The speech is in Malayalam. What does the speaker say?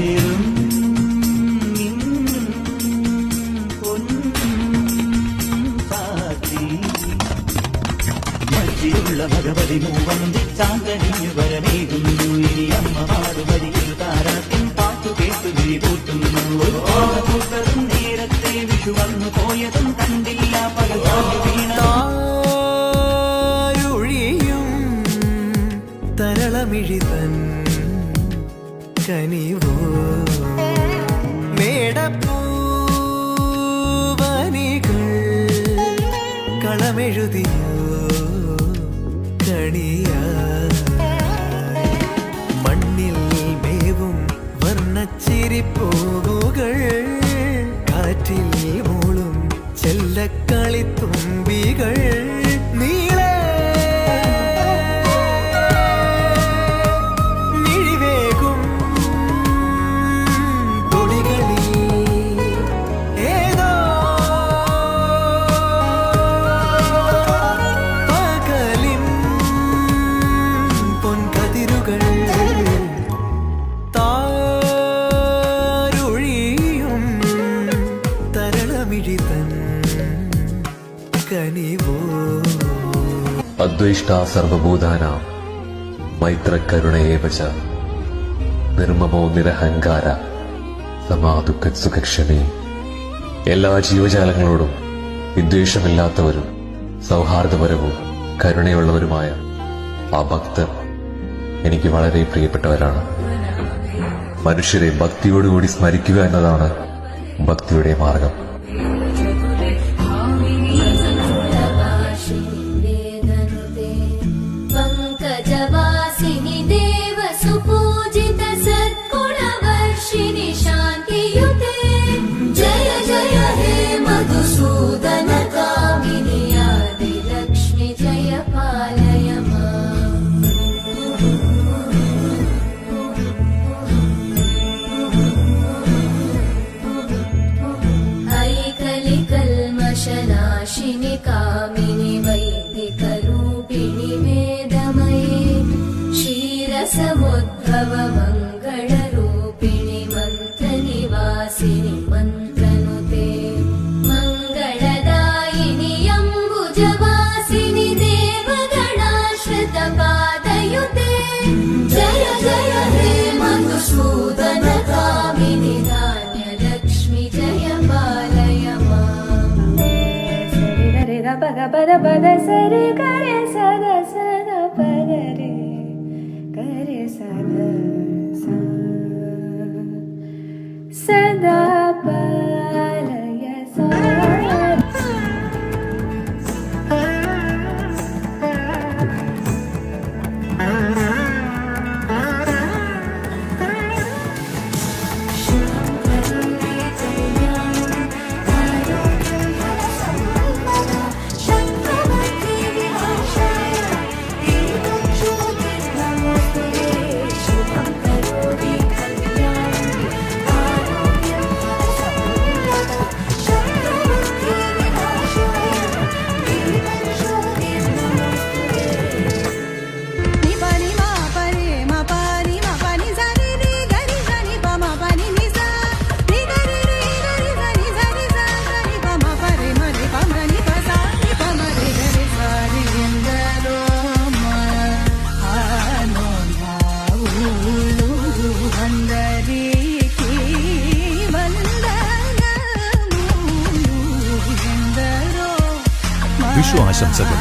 ചേരും മച്ചിലുള്ള ഭഗവതി മൂവന്തി ചാന്തണിഞ്ഞു വരമേകുന്നു. ഇനി അമ്മ പാടുപടിയിൽ താരാട്ടിൻ പാട്ടു കേട്ടു വിരിപൂട്ടുന്നു. പൂത്തതും നേരത്തെ വിഷു വന്നു പോയതും കണ്ടില്ല പകൽ വീണ തരളമിഴിതൻ കനിവോ മേടപ്പൂവനികൾ കളമെഴുതിയോ കണിയ മണ്ണിൽ മേവും വർണ്ണച്ചിരിപ്പൂവുകൾ കാറ്റിൽ മൂളും ചെല്ലക്കളിത്തുമ്പികൾ അദ്വേഷ്ടാ സർവഭൂതാനാം മൈത്രകരുണയേവ ച നിർമ്മമോ നിരഹങ്കാര സമാദുഃഖ സുഖക്ഷമേ. എല്ലാ ജീവജാലങ്ങളോടും വിദ്വേഷമില്ലാത്തവരും സൗഹാർദ്ദപരവും കരുണയുള്ളവരുമായ ആ ഭക്തർ എനിക്ക് വളരെ പ്രിയപ്പെട്ടവരാണ്. മനുഷ്യരെ ഭക്തിയോടുകൂടി സ്മരിക്കുക എന്നതാണ് ഭക്തിയുടെ മാർഗം. नाशिनि कामिनि वैदिकरूपिणि वेदमये क्षीरसमुद्भव मङ्गलरूपिणि मन्त्रनिवासिनि मन्त्रनुते मङ्गलदायिनि अम्बुजवासिनि देवगणाश्रितपादयुते जय जय हे मधुसूदन कामिनि धान्यलक्ष्मि जय पालय पग पद पद सरे करे सदा सदा पग रे करे सदा सदा पालय വിഷു ആശംസകൾ.